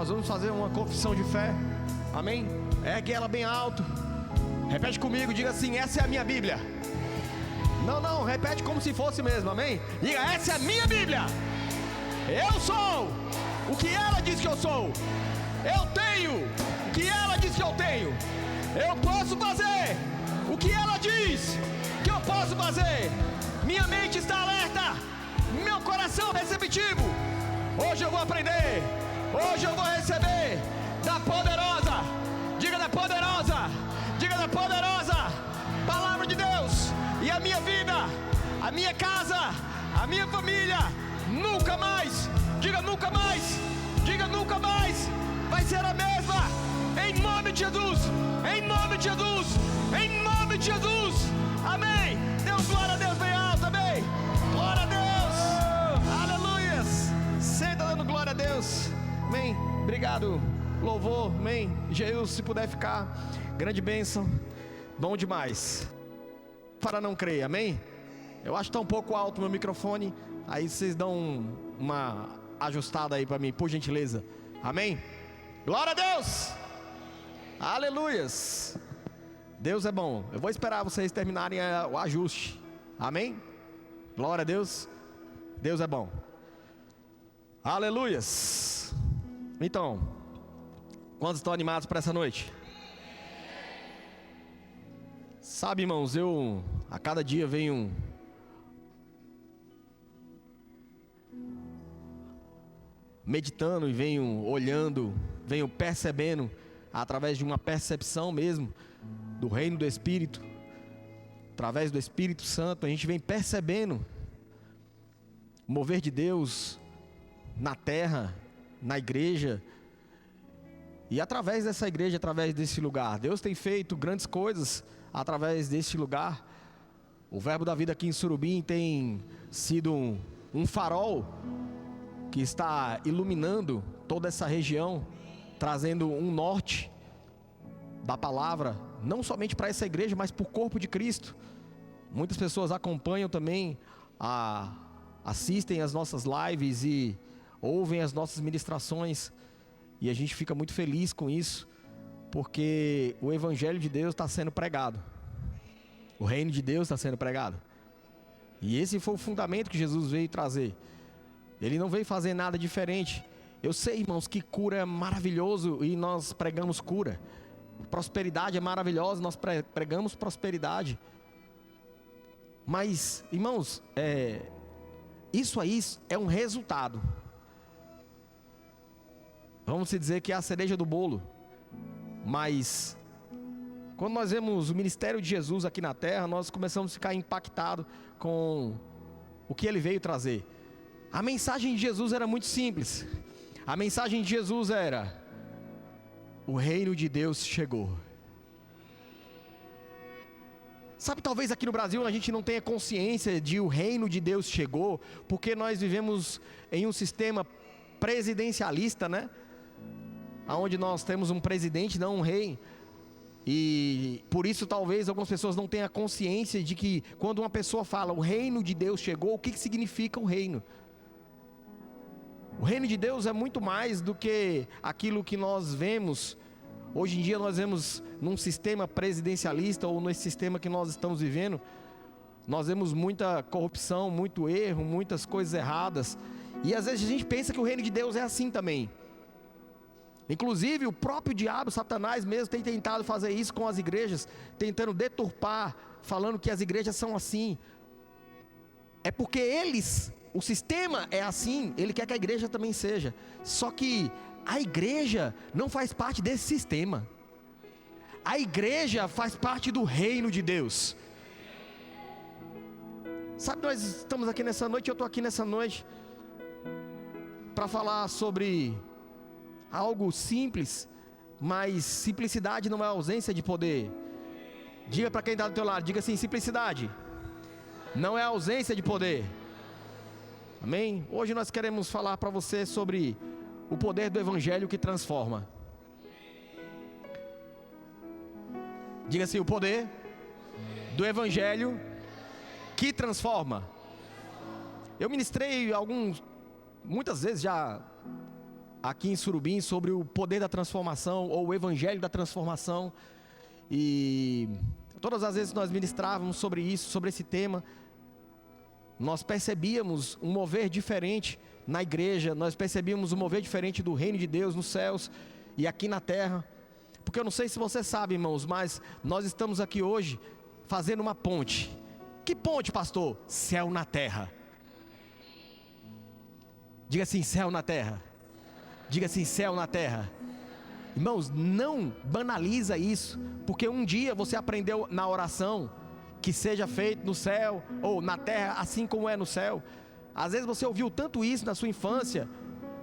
Nós vamos fazer uma confissão de fé. Amém? Ergue ela bem alto. Repete comigo, diga assim: essa é a minha Bíblia. Não, repete como se fosse mesmo, amém? Diga: essa é a minha Bíblia. Eu sou o que ela diz que eu sou. Eu tenho o que ela diz que eu tenho. Eu posso fazer o que ela diz que eu posso fazer. Minha mente está alerta, meu coração receptivo. Hoje eu vou aprender, hoje eu vou receber da poderosa, diga da poderosa, diga da poderosa palavra de Deus. E a minha vida, a minha casa, a minha família, nunca mais, diga nunca mais, diga nunca mais, vai ser a mesma, em nome de Jesus, em nome de Jesus, em nome de Jesus, amém. Deus, glória a Deus bem alto, amém, glória a Deus, aleluias. Senta dando glória a Deus, amém. Obrigado, louvor, amém. Jesus, se puder ficar, grande bênção, bom demais. Para não crer, amém? Eu acho que está um pouco alto o meu microfone. Aí vocês dão uma ajustada aí para mim, por gentileza. Amém? Glória a Deus! Aleluias! Deus é bom. Eu vou esperar vocês terminarem o ajuste. Amém? Glória a Deus! Deus é bom. Aleluias! Então, quantos estão animados para essa noite? Sabe, irmãos, eu a cada dia venho meditando e venho olhando, venho percebendo, através de uma percepção mesmo do reino do Espírito, através do Espírito Santo, a gente vem percebendo o mover de Deus na terra, na igreja, e através dessa igreja, através desse lugar. Deus tem feito grandes coisas através deste lugar. O Verbo da Vida aqui em Surubim tem sido um farol que está iluminando toda essa região, trazendo um norte da palavra, não somente para essa igreja, mas para o corpo de Cristo. Muitas pessoas acompanham também, assistem as nossas lives e ouvem as nossas ministrações, e a gente fica muito feliz com isso, porque o Evangelho de Deus está sendo pregado, o reino de Deus está sendo pregado, e esse foi o fundamento que Jesus veio trazer. Ele não veio fazer nada diferente. Eu sei, irmãos, que cura é maravilhoso e nós pregamos cura. Prosperidade é maravilhosa, nós pregamos prosperidade. Mas, irmãos, isso aí é um resultado. Vamos dizer que é a cereja do bolo. Mas quando nós vemos o ministério de Jesus aqui na terra, nós começamos a ficar impactados com o que ele veio trazer. A mensagem de Jesus era muito simples. A mensagem de Jesus era: o reino de Deus chegou. Sabe, talvez aqui no Brasil a gente não tenha consciência de o reino de Deus chegou, porque nós vivemos em um sistema presidencialista, né? Onde nós temos um presidente, não um rei. E por isso talvez algumas pessoas não tenham consciência de que quando uma pessoa fala o reino de Deus chegou, o que significa o reino? O reino de Deus é muito mais do que aquilo que nós vemos. Hoje em dia nós vemos num sistema presidencialista, ou nesse sistema que nós estamos vivendo, nós vemos muita corrupção, muito erro, muitas coisas erradas. E às vezes a gente pensa que o reino de Deus é assim também. Inclusive o próprio diabo, Satanás mesmo, tem tentado fazer isso com as igrejas, tentando deturpar, falando que as igrejas são assim. É porque o sistema é assim, ele quer que a igreja também seja. Só que a igreja não faz parte desse sistema. A igreja faz parte do reino de Deus. Sabe, nós estamos aqui nessa noite, eu estou aqui nessa noite para falar sobre algo simples, mas simplicidade não é ausência de poder. Diga para quem está do teu lado, diga assim: simplicidade não é ausência de poder. Amém? Hoje nós queremos falar para você sobre o poder do Evangelho que transforma. Diga assim: o poder do Evangelho que transforma. Eu ministrei muitas vezes já aqui em Surubim sobre o poder da transformação, ou o evangelho da transformação. E todas as vezes que nós ministrávamos sobre isso, sobre esse tema, nós percebíamos um mover diferente na igreja, nós percebíamos um mover diferente do reino de Deus nos céus e aqui na terra. Porque eu não sei se você sabe, irmãos, mas nós estamos aqui hoje fazendo uma ponte. Que ponte, pastor? Céu na terra. Diga assim, céu na terra. Diga assim, céu na terra. Irmãos, não banaliza isso, porque um dia você aprendeu na oração que seja feito no céu ou na terra assim como é no céu. Às vezes você ouviu tanto isso na sua infância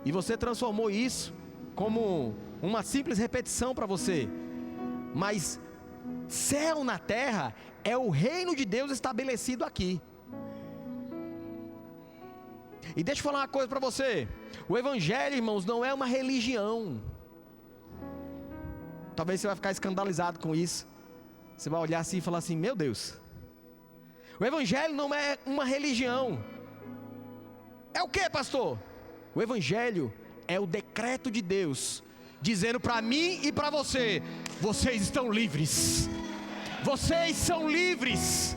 e você transformou isso como uma simples repetição para você. Mas céu na terra é o reino de Deus estabelecido aqui. E deixa eu falar uma coisa para você. O evangelho, irmãos, não é uma religião. Talvez você vai ficar escandalizado com isso. Você vai olhar assim e falar assim, meu Deus. O evangelho não é uma religião. É o que, pastor? O evangelho é o decreto de Deus, dizendo para mim e para você, vocês estão livres. Vocês são livres.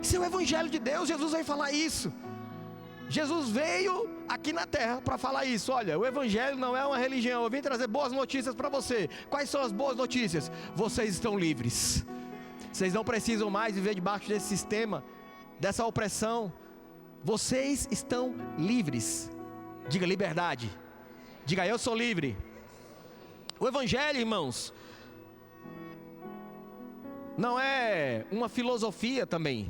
Esse é o evangelho de Deus. Jesus vai falar isso. Jesus veio aqui na terra para falar isso. Olha, o evangelho não é uma religião. Eu vim trazer boas notícias para você. Quais são as boas notícias? Vocês estão livres. Vocês não precisam mais viver debaixo desse sistema, dessa opressão. Vocês estão livres. Diga liberdade. Diga eu sou livre. O evangelho, irmãos, não é uma filosofia também.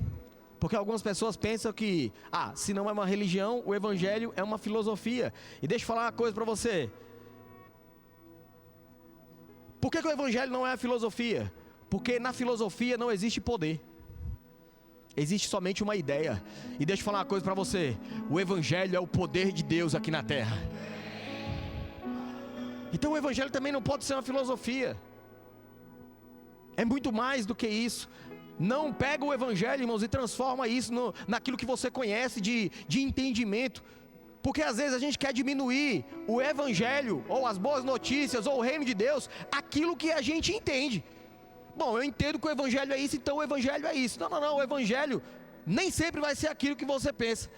Porque algumas pessoas pensam que, se não é uma religião, o evangelho é uma filosofia. E deixa eu falar uma coisa para você. Por que o evangelho não é uma filosofia? Porque na filosofia não existe poder. Existe somente uma ideia. E deixa eu falar uma coisa para você. O evangelho é o poder de Deus aqui na terra. Então o evangelho também não pode ser uma filosofia. É muito mais do que isso. Não pega o evangelho, irmãos, e transforma isso naquilo que você conhece de entendimento. Porque às vezes a gente quer diminuir o evangelho, ou as boas notícias, ou o reino de Deus, aquilo que a gente entende. Bom, eu entendo que o evangelho é isso, então o evangelho é isso. Não, o evangelho nem sempre vai ser aquilo que você pensa.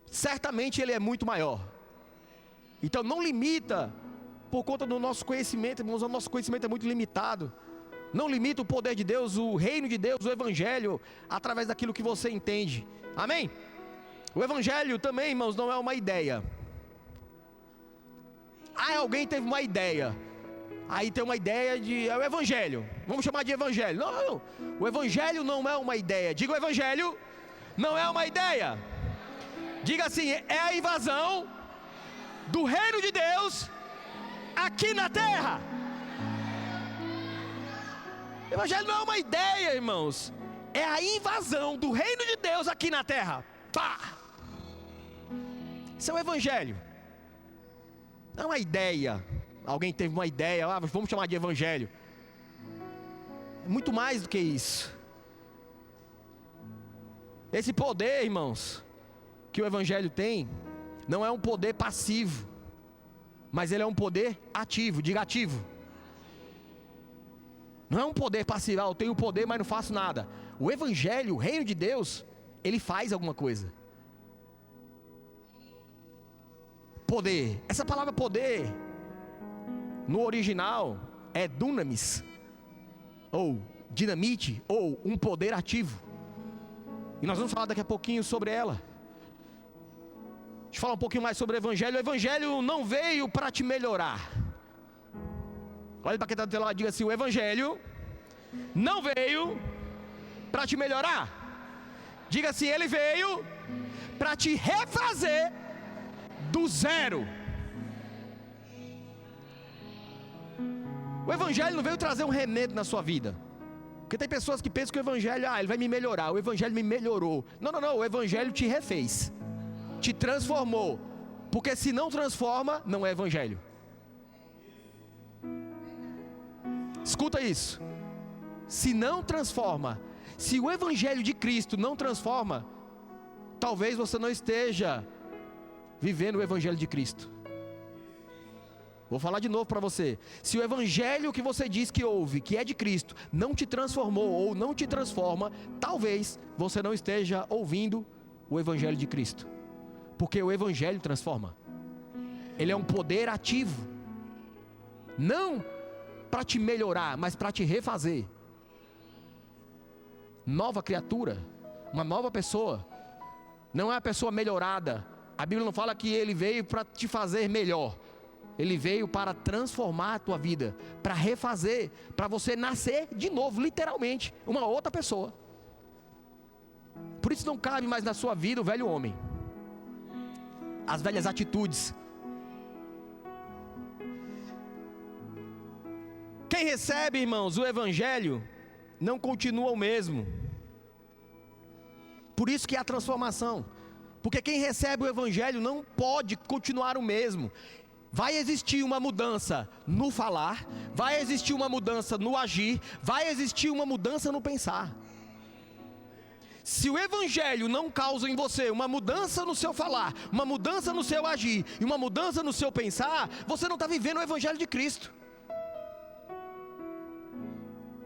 Certamente ele é muito maior. Então não limita, por conta do nosso conhecimento, irmãos, o nosso conhecimento é muito limitado. Não limita o poder de Deus, o reino de Deus, o evangelho, através daquilo que você entende. Amém? O evangelho também, irmãos, não é uma ideia. Alguém teve uma ideia. Aí tem uma ideia é o evangelho. Vamos chamar de evangelho. Não. O evangelho não é uma ideia. Diga o evangelho não é uma ideia. Diga assim, é a invasão do reino de Deus aqui na terra. O evangelho não é uma ideia, irmãos. É a invasão do reino de Deus aqui na terra. Pá! Isso é o evangelho. Não é uma ideia. Alguém teve uma ideia, vamos chamar de evangelho. É muito mais do que isso. Esse poder, irmãos, que o evangelho tem, não é um poder passivo, mas ele é um poder ativo. Diga ativo. Não é um poder passivo, eu tenho poder, mas não faço nada. O evangelho, o reino de Deus, ele faz alguma coisa. Poder. Essa palavra poder, no original, é dunamis, ou dinamite, ou um poder ativo. E nós vamos falar daqui a pouquinho sobre ela. Deixa eu falar um pouquinho mais sobre o evangelho. O evangelho não veio para te melhorar. Olha para quem está do teu lado e diga assim, o evangelho não veio para te melhorar. Diga assim, ele veio para te refazer do zero. O evangelho não veio trazer um remendo na sua vida. Porque tem pessoas que pensam que o evangelho, ele vai me melhorar. O evangelho me melhorou. Não, o evangelho te refez, te transformou. Porque se não transforma, não é evangelho. Escuta isso. Se não transforma, se o evangelho de Cristo não transforma, talvez você não esteja vivendo o evangelho de Cristo. Vou falar de novo para você. Se o evangelho que você diz que ouve, que é de Cristo, não te transformou ou não te transforma, talvez você não esteja ouvindo o evangelho de Cristo. Porque o evangelho transforma. Ele é um poder ativo. Não para te melhorar, mas para te refazer. Nova criatura, uma nova pessoa. Não é a pessoa melhorada. A Bíblia não fala que ele veio para te fazer melhor. Ele veio para transformar a tua vida, para refazer, para você nascer de novo, literalmente, uma outra pessoa. Por isso não cabe mais na sua vida o velho homem, as velhas atitudes. Quem recebe, irmãos, o evangelho, não continua o mesmo. Por isso que há transformação. Porque quem recebe o evangelho não pode continuar o mesmo. Vai existir uma mudança no falar, vai existir uma mudança no agir, vai existir uma mudança no pensar. Se o evangelho não causa em você uma mudança no seu falar, uma mudança no seu agir e uma mudança no seu pensar, você não está vivendo o evangelho de Cristo.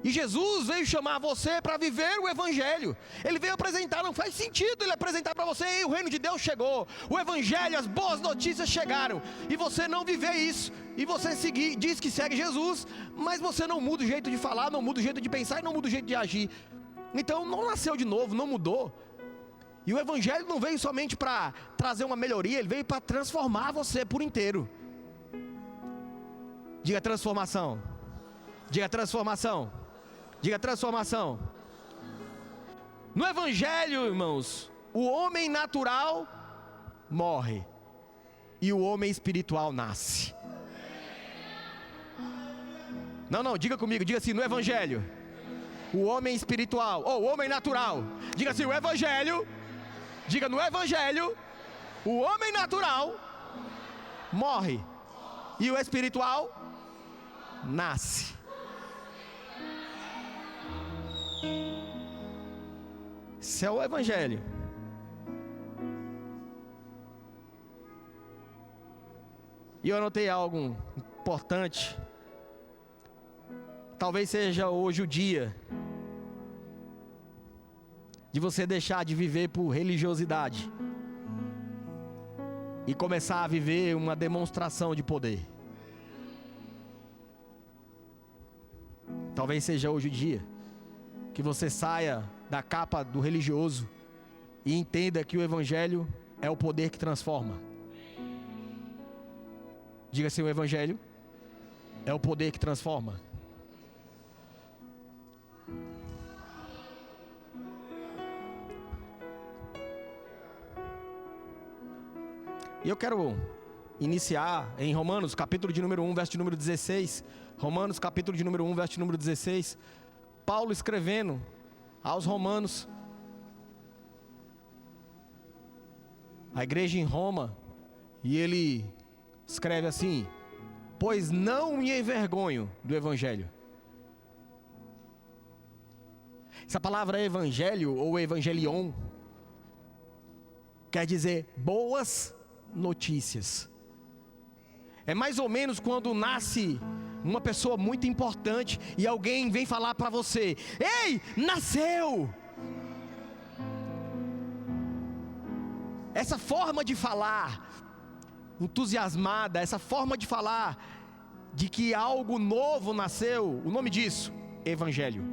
E Jesus veio chamar você para viver o evangelho. Ele veio apresentar, não faz sentido ele apresentar para você: ei, o reino de Deus chegou, o evangelho, as boas notícias chegaram, e você não viver isso, e você diz que segue Jesus, mas você não muda o jeito de falar, não muda o jeito de pensar e não muda o jeito de agir. Então não nasceu de novo, não mudou. E o evangelho não veio somente para trazer uma melhoria, ele veio para transformar você por inteiro. Diga transformação. Diga transformação. Diga transformação. No evangelho, irmãos, o homem natural morre e o homem espiritual nasce. Não, diga comigo, diga assim: no evangelho, o homem espiritual, ou o homem natural, diga assim: o evangelho, diga no evangelho, o homem natural morre e o espiritual nasce. Esse é o evangelho. E eu anotei algo importante. Talvez seja hoje o dia de você deixar de viver por religiosidade e começar a viver uma demonstração de poder. Talvez seja hoje o dia que você saia da capa do religioso e entenda que o evangelho é o poder que transforma. Diga assim: o evangelho é o poder que transforma. E eu quero iniciar em Romanos, capítulo de número 1, verso de número 16. Romanos, capítulo de número 1, verso de número 16. Paulo escrevendo aos romanos, a igreja em Roma, e ele escreve assim: pois não me envergonho do evangelho. Essa palavra evangelho ou evangelion quer dizer boas notícias. É mais ou menos quando nasce uma pessoa muito importante e alguém vem falar para você: ei, nasceu! Essa forma de falar entusiasmada, essa forma de falar de que algo novo nasceu, o nome disso, evangelho.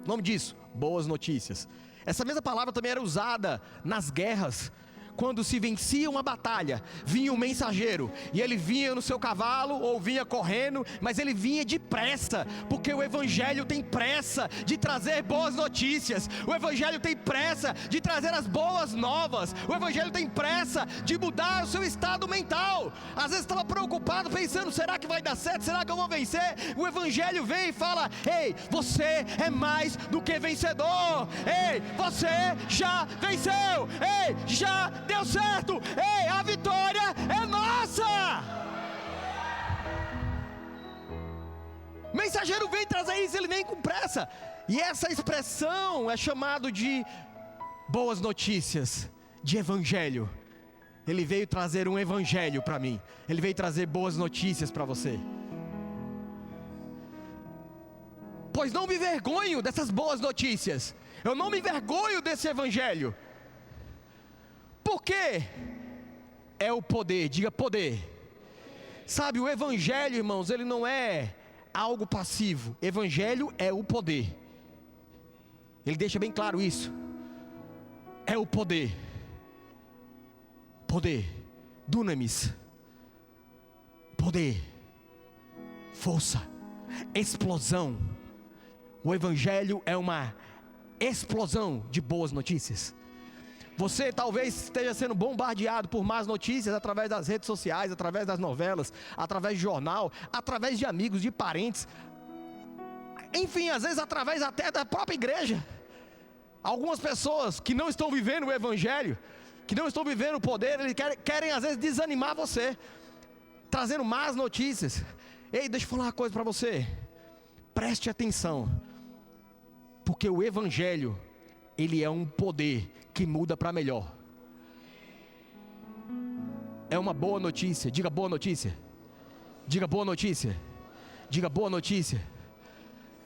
O nome disso, boas notícias. Essa mesma palavra também era usada nas guerras. Quando se vencia uma batalha, vinha um mensageiro, e ele vinha no seu cavalo, ou vinha correndo, mas ele vinha depressa, porque o evangelho tem pressa de trazer boas notícias, o evangelho tem pressa de trazer as boas novas, o evangelho tem pressa de mudar o seu estado mental. Às vezes estava preocupado, pensando: será que vai dar certo? Será que eu vou vencer? O evangelho vem e fala: ei, você é mais do que vencedor, ei, você já venceu, ei, já deu certo, ei, a vitória é nossa. O mensageiro vem trazer isso, ele vem com pressa. E essa expressão é chamado de boas notícias, de evangelho. Ele veio trazer um evangelho para mim. Ele veio trazer boas notícias para você. Pois não me envergonho dessas boas notícias. Eu não me envergonho desse evangelho. Por quê? É o poder, diga poder. Sabe, o evangelho, irmãos, ele não é algo passivo. Evangelho é o poder. Ele deixa bem claro isso. É o poder. Poder. Dunamis. Poder. Força. Explosão. O evangelho é uma explosão de boas notícias. Você talvez esteja sendo bombardeado por más notícias através das redes sociais, através das novelas, através de jornal, através de amigos, de parentes. Enfim, às vezes através até da própria igreja. Algumas pessoas que não estão vivendo o evangelho, que não estão vivendo o poder, eles querem às vezes desanimar você, trazendo más notícias. Ei, deixa eu falar uma coisa para você. Preste atenção. Porque o evangelho, ele é um poder que muda para melhor. É uma boa notícia. Diga boa notícia. Diga boa notícia. Diga boa notícia.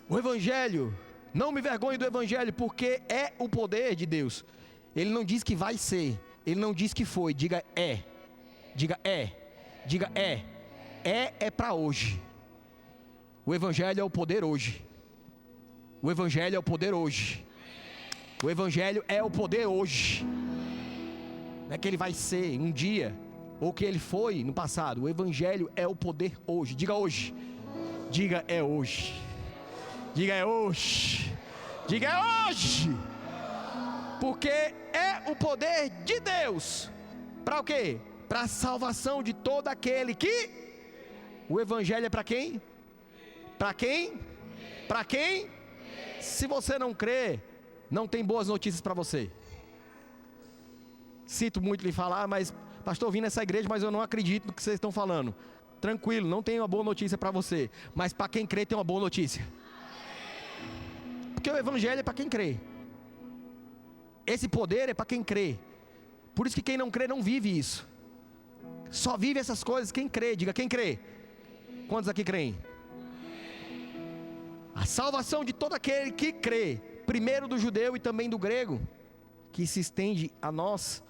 O evangelho, não me envergonhe do evangelho, porque é o poder de Deus. Ele não diz que vai ser, ele não diz que foi. Diga é. Diga é. Diga é. É para hoje. O evangelho é o poder hoje. O evangelho é o poder hoje. O evangelho é o poder hoje. Não é que ele vai ser um dia, ou que ele foi no passado. O evangelho é o poder hoje. Diga hoje. Diga é hoje. Diga é hoje. Diga é hoje. Porque é o poder de Deus. Para o quê? Para a salvação de todo aquele que... O evangelho é para quem? Para quem? Para quem? Se você não crê, não tem boas notícias para você. Sinto muito lhe falar, mas pastor, eu vim nessa igreja, mas eu não acredito no que vocês estão falando. Tranquilo, não tenho uma boa notícia para você. Mas para quem crê tem uma boa notícia. Porque o evangelho é para quem crê. Esse poder é para quem crê. Por isso que quem não crê não vive isso. Só vive essas coisas quem crê. Diga quem crê. Quantos aqui creem? A salvação de todo aquele que crê, primeiro do judeu e também do grego, que se estende a nós.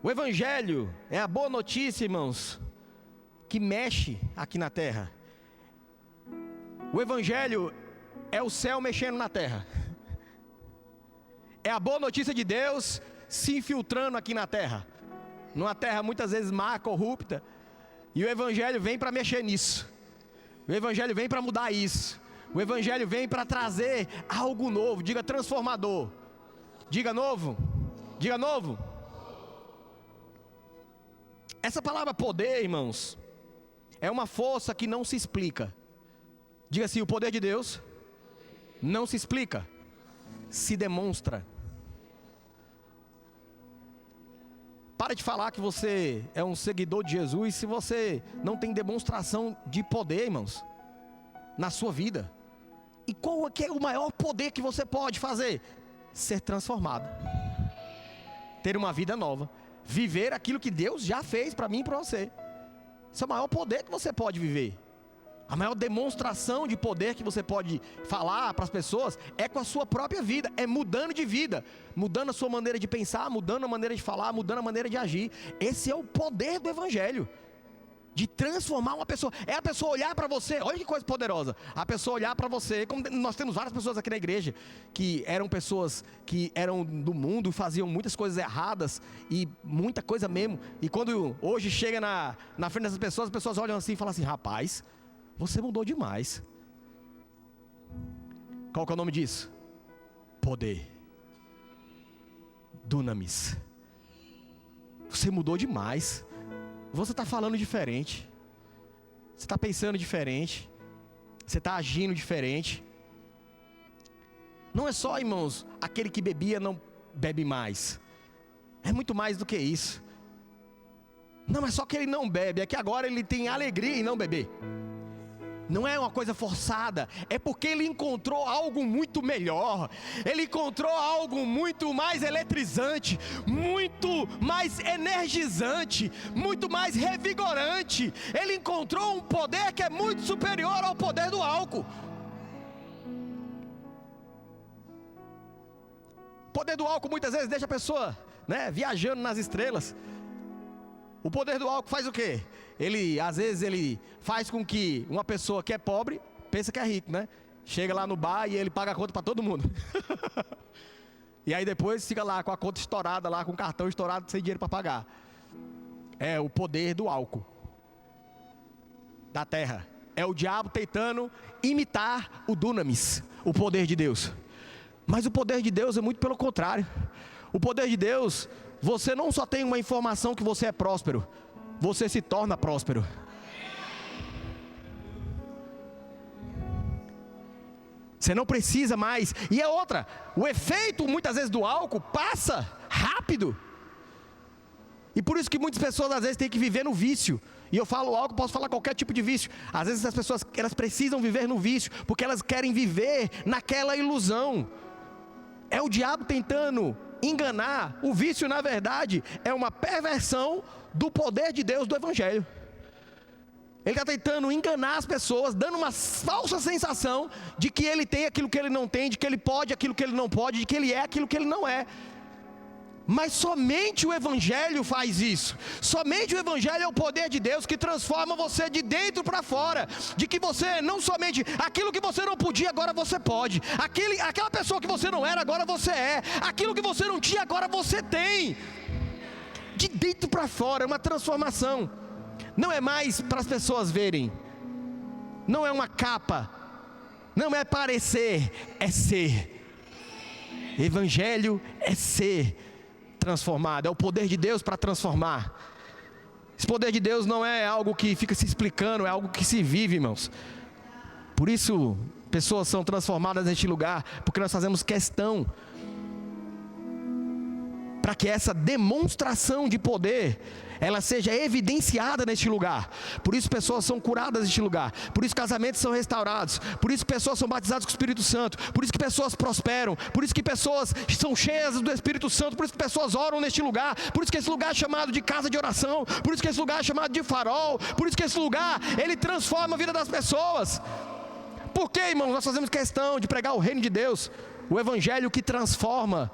O evangelho é a boa notícia, irmãos, que mexe aqui na terra. O evangelho é o céu mexendo na terra. É a boa notícia de Deus se infiltrando aqui na terra. Numa terra muitas vezes má, corrupta. E o evangelho vem para mexer nisso. O evangelho vem para mudar isso. O evangelho vem para trazer algo novo. Diga transformador. Diga novo. Diga novo. Essa palavra poder, irmãos, é uma força que não se explica. Diga assim, o poder de Deus não se explica, se demonstra. Para de falar que você é um seguidor de Jesus se você não tem demonstração de poder, irmãos, na sua vida. E qual é que é o maior poder que você pode fazer? Ser transformado, ter uma vida nova, viver aquilo que Deus já fez para mim e para você. Esse é o maior poder que você pode viver. A maior demonstração de poder que você pode falar para as pessoas é com a sua própria vida, é mudando de vida, mudando a sua maneira de pensar, mudando a maneira de falar, mudando a maneira de agir. Esse é o poder do evangelho, de transformar uma pessoa. É a pessoa olhar para você, olha que coisa poderosa, a pessoa olhar para você, como nós temos várias pessoas aqui na igreja, que eram pessoas que eram do mundo, faziam muitas coisas erradas, e muita coisa mesmo, e quando hoje chega na frente dessas pessoas, as pessoas olham assim e falam assim, rapaz, você mudou demais. Qual que é o nome disso? Poder. Dunamis. Você mudou demais. Você está falando diferente. Você está pensando diferente. Você está agindo diferente. Não é só, irmãos, aquele que bebia não bebe mais. É muito mais do que isso. Não é só que ele não bebe, é que agora ele tem alegria em não beber. Não é uma coisa forçada, é porque ele encontrou algo muito melhor. Ele encontrou algo muito mais eletrizante, muito mais energizante, muito mais revigorante. Ele encontrou um poder que é muito superior ao poder do álcool. O poder do álcool muitas vezes deixa a pessoa, viajando nas estrelas. O poder do álcool faz o quê? Às vezes ele faz com que uma pessoa que é pobre, pensa que é rico, chega lá no bar e ele paga a conta para todo mundo. E aí depois fica lá com a conta estourada, lá com o cartão estourado, sem dinheiro para pagar. É o poder do álcool da terra. É o diabo tentando imitar o dunamis, o poder de Deus. Mas o poder de Deus é muito pelo contrário. O poder de Deus, você não só tem uma informação que você é próspero, você se torna próspero. Você não precisa mais. E é outra, o efeito muitas vezes do álcool passa rápido. E por isso que muitas pessoas às vezes têm que viver no vício. E eu falo álcool, posso falar qualquer tipo de vício. Às vezes as pessoas, elas precisam viver no vício, porque elas querem viver naquela ilusão. É o diabo tentando enganar. O vício, na verdade, é uma perversão do poder de Deus, do Evangelho. Ele está tentando enganar as pessoas, dando uma falsa sensação de que ele tem aquilo que ele não tem, de que ele pode aquilo que ele não pode, de que ele é aquilo que ele não é. Mas somente o Evangelho faz isso. Somente o Evangelho é o poder de Deus que transforma você de dentro para fora. De que você não somente aquilo que você não podia, agora você pode. Aquela pessoa que você não era, agora você é. Aquilo que você não tinha, agora você tem. De dentro para fora, é uma transformação. Não é mais para as pessoas verem. Não é uma capa. Não é parecer, é ser. Evangelho é ser transformado, é o poder de Deus para transformar. Esse poder de Deus não é algo que fica se explicando, é algo que se vive, irmãos. Por isso, pessoas são transformadas neste lugar, porque nós fazemos questão para que essa demonstração de poder, ela seja evidenciada neste lugar. Por isso pessoas são curadas neste lugar. Por isso casamentos são restaurados. Por isso pessoas são batizadas com o Espírito Santo. Por isso que pessoas prosperam. Por isso que pessoas são cheias do Espírito Santo. Por isso que pessoas oram neste lugar. Por isso que esse lugar é chamado de casa de oração. Por isso que esse lugar é chamado de farol. Por isso que esse lugar, ele transforma a vida das pessoas. Por quê, irmãos? Nós fazemos questão de pregar o reino de Deus, o Evangelho que transforma,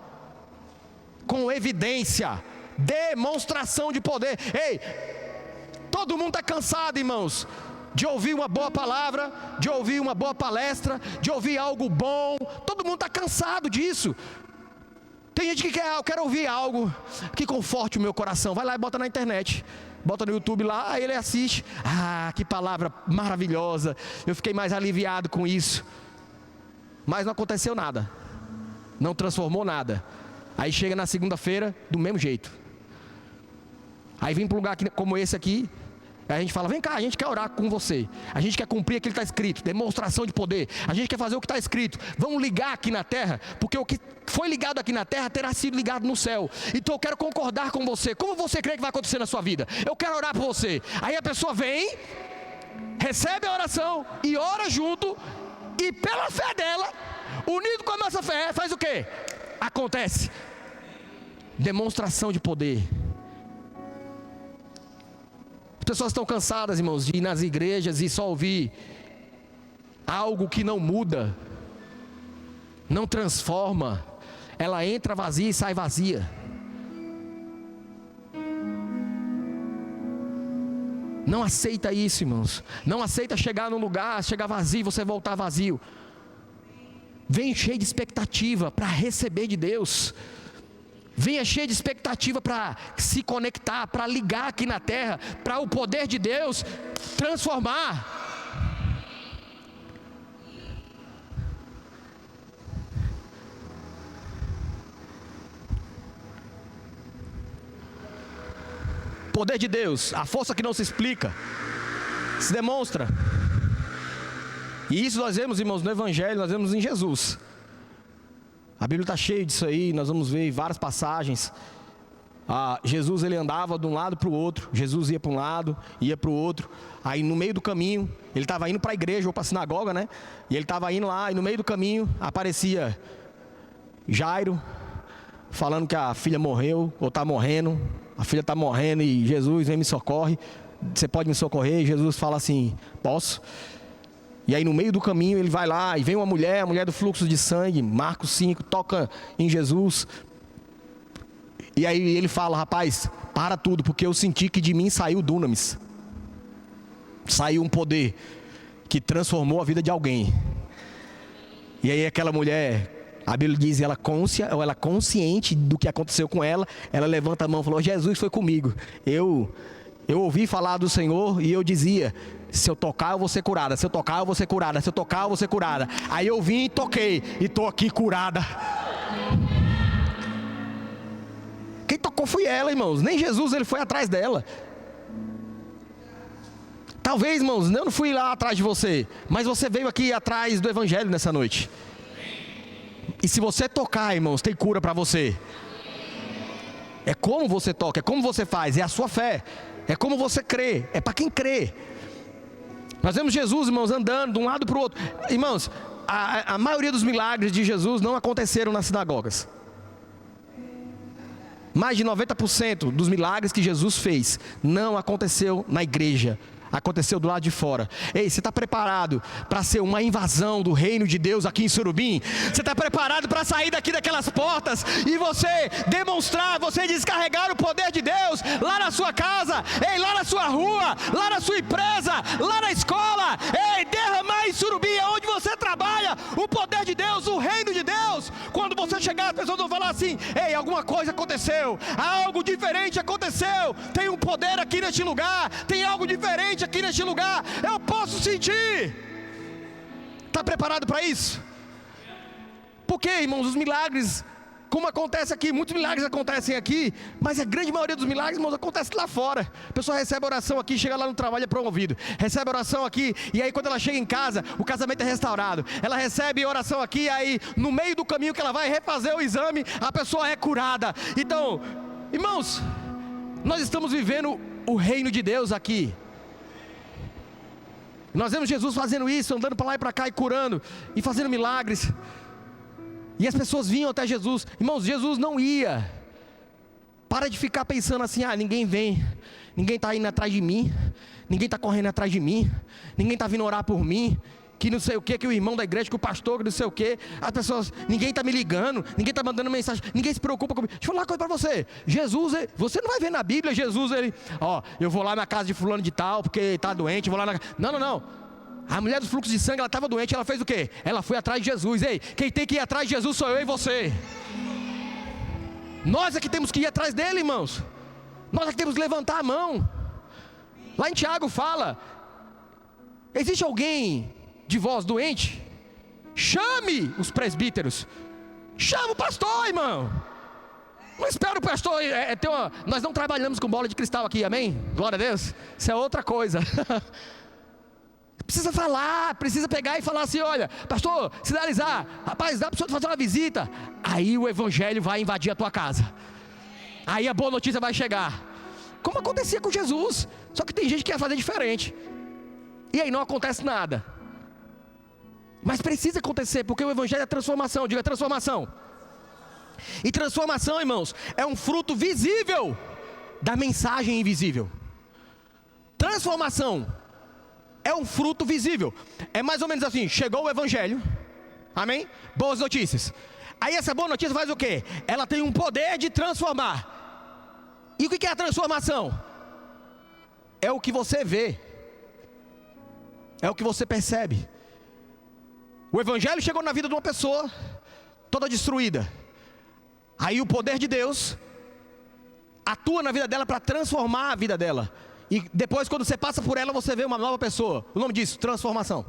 com evidência, demonstração de poder. Ei, todo mundo está cansado, irmãos, de ouvir uma boa palavra, de ouvir uma boa palestra, de ouvir algo bom. Todo mundo está cansado disso. Tem gente que quer, eu quero ouvir algo que conforte o meu coração. Vai lá e bota na internet, bota no YouTube lá, aí ele assiste. Ah, que palavra maravilhosa, eu fiquei mais aliviado com isso. Mas não aconteceu nada, não transformou nada. Aí chega na segunda-feira, do mesmo jeito. Aí vem para um lugar como esse aqui, aí a gente fala, vem cá, a gente quer orar com você. A gente quer cumprir aquilo que está escrito, demonstração de poder. A gente quer fazer o que está escrito. Vamos ligar aqui na terra, porque o que foi ligado aqui na terra terá sido ligado no céu. Então eu quero concordar com você. Como você crê que vai acontecer na sua vida? Eu quero orar por você. Aí a pessoa vem, recebe a oração e ora junto. E pela fé dela, unido com a nossa fé, faz o quê? Acontece. Demonstração de poder. As pessoas estão cansadas, irmãos, de ir nas igrejas e só ouvir algo que não muda, não transforma. Ela entra vazia e sai vazia. Não aceita isso, irmãos. Não aceita chegar num lugar, chegar vazio e você voltar vazio. Vem cheio de expectativa para receber de Deus. Venha cheio de expectativa para se conectar, para ligar aqui na terra, para o poder de Deus transformar. Poder de Deus, a força que não se explica, se demonstra. E isso nós vemos, irmãos, no Evangelho, nós vemos em Jesus. A Bíblia está cheia disso aí, nós vamos ver várias passagens. Jesus ele andava de um lado para o outro. Jesus ia para um lado, ia para o outro. Aí no meio do caminho, ele estava indo para a igreja ou para a sinagoga, né? E ele estava indo lá, e no meio do caminho aparecia Jairo, falando que a filha morreu, ou está morrendo. A filha está morrendo e Jesus vem me socorre. Você pode me socorrer? E Jesus fala assim, posso. E aí no meio do caminho ele vai lá e vem uma mulher, a mulher do fluxo de sangue, Marcos 5, toca em Jesus. E aí ele fala, rapaz, para tudo, porque eu senti que de mim saiu dunamis. Saiu um poder que transformou a vida de alguém. E aí aquela mulher, a Bíblia diz, ela consciente do que aconteceu com ela, ela levanta a mão e falou, Jesus foi comigo. Eu ouvi falar do Senhor e eu dizia, se eu tocar eu vou ser curada, se eu tocar eu vou ser curada, se eu tocar eu vou ser curada. Aí eu vim e toquei, e estou aqui curada. Quem tocou foi ela, irmãos, nem Jesus ele foi atrás dela. Talvez, irmãos, eu não fui lá atrás de você, mas você veio aqui atrás do Evangelho nessa noite. E se você tocar, irmãos, tem cura para você. É como você toca, é como você faz, é a sua fé. É como você crê, é para quem crê. Nós vemos Jesus, irmãos, andando de um lado para o outro. Irmãos, a maioria dos milagres de Jesus não aconteceram nas sinagogas. Mais de 90% dos milagres que Jesus fez não aconteceu na igreja. Aconteceu do lado de fora. Ei, você está preparado para ser uma invasão do reino de Deus aqui em Surubim? Você está preparado para sair daqui daquelas portas e você demonstrar, você descarregar o poder de Deus lá na sua casa, ei, lá na sua rua, lá na sua empresa, lá na escola, ei, derramar em Surubim, onde você trabalha, o poder de Deus, o reino de Deus. Quando você chegar, as pessoas vão falar assim, ei, alguma coisa aconteceu, algo diferente aconteceu, tem um poder aqui neste lugar, tem algo diferente aqui neste lugar, eu posso sentir. Está preparado para isso? Porque, irmãos, os milagres, como acontece aqui, muitos milagres acontecem aqui, mas a grande maioria dos milagres, irmãos, acontece lá fora. A pessoa recebe oração aqui, chega lá no trabalho, é promovido. Recebe oração aqui, e aí quando ela chega em casa, o casamento é restaurado. Ela recebe oração aqui, aí no meio do caminho que ela vai refazer o exame, a pessoa é curada. Então, irmãos, nós estamos vivendo o reino de Deus aqui. Nós vemos Jesus fazendo isso, andando para lá e para cá e curando, e fazendo milagres. E as pessoas vinham até Jesus. Irmãos, Jesus não ia. Para de ficar pensando assim, ninguém vem, ninguém está indo atrás de mim, ninguém está correndo atrás de mim, ninguém está vindo orar por mim, que não sei o que o irmão da igreja, que o pastor, que não sei o que. As pessoas, ninguém está me ligando, ninguém está mandando mensagem, ninguém se preocupa comigo. Deixa eu falar uma coisa para você. Jesus, você não vai ver na Bíblia, Jesus, eu vou lá na casa de fulano de tal, porque está doente, vou lá na... Não. A mulher dos fluxos de sangue, ela estava doente, ela fez o quê? Ela foi atrás de Jesus. Ei, quem tem que ir atrás de Jesus sou eu e você. Nós é que temos que ir atrás dele, irmãos. Nós é que temos que levantar a mão. Lá em Tiago fala, existe alguém de vós doente? Chame os presbíteros. Chama o pastor, irmão. Não espera o pastor. Nós não trabalhamos com bola de cristal aqui, amém? Glória a Deus. Isso é outra coisa. Precisa falar, precisa pegar e falar assim, olha, pastor, sinalizar, rapaz, dá para o senhor fazer uma visita. Aí o evangelho vai invadir a tua casa. Aí a boa notícia vai chegar. Como acontecia com Jesus. Só que tem gente que quer fazer diferente. E aí não acontece nada. Mas precisa acontecer, porque o evangelho é transformação. Diga transformação. E transformação, irmãos, é um fruto visível da mensagem invisível. Transformação é um fruto visível. É mais ou menos assim, chegou o evangelho, amém? Boas notícias. Aí essa boa notícia faz o quê? Ela tem um poder de transformar. E o que é a transformação? É o que você vê, é o que você percebe. O evangelho chegou na vida de uma pessoa toda destruída. Aí o poder de Deus atua na vida dela para transformar a vida dela. E depois, quando você passa por ela, você vê uma nova pessoa. O nome disso, transformação.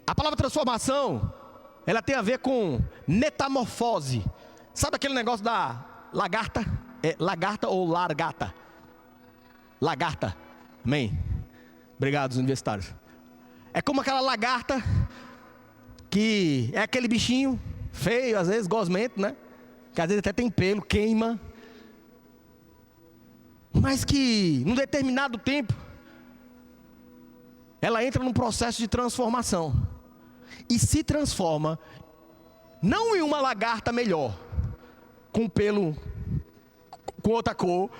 A palavra transformação, ela tem a ver com metamorfose. Sabe aquele negócio da lagarta? É lagarta ou largata? Lagarta, amém? Obrigado, os universitários. É como aquela lagarta, que é aquele bichinho feio, às vezes gosmento, né? Que às vezes até tem pelo, queima. mas que num determinado tempo ela entra num processo de transformação e se transforma não em uma lagarta melhor, com pelo, com outra cor,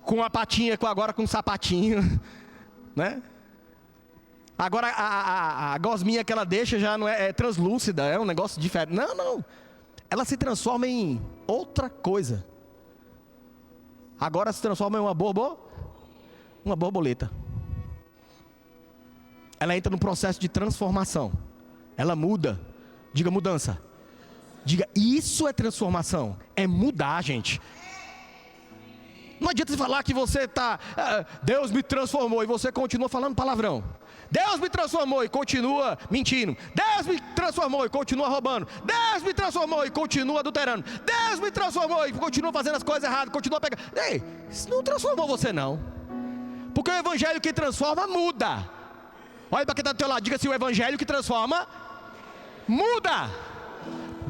com uma patinha, agora com um sapatinho, né? Agora a gosminha que ela deixa já não é translúcida, é um negócio diferente. Não. Ela se transforma em outra coisa. Agora se transforma em uma borboleta. Ela entra num processo de transformação. Ela muda. Diga mudança. Diga, isso é transformação. É mudar, gente. Não adianta você falar que você está... Deus me transformou e você continua falando palavrão. Deus me transformou e continua mentindo. Deus me transformou e continua roubando. Deus me transformou e continua adulterando. Deus me transformou e continua fazendo as coisas erradas. Continua pegando. Ei, isso não transformou você não. Porque o evangelho que transforma muda. Olha para quem está do teu lado. Diga assim, o evangelho que transforma muda.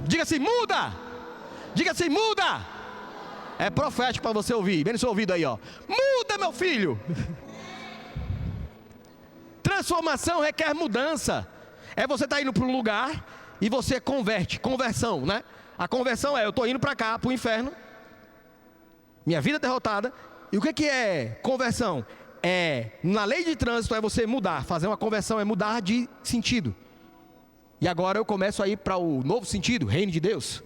Diga assim, muda. Diga assim, muda. É profético para você ouvir. Vem no seu ouvido aí, ó. Muda, meu filho. Transformação requer mudança. É você estar indo para um lugar e você converte. Conversão, né? A conversão é, eu estou indo para cá, para o inferno. Minha vida derrotada. E o que é conversão? Na lei de trânsito é você mudar. Fazer uma conversão é mudar de sentido. E agora eu começo a ir para o novo sentido, reino de Deus.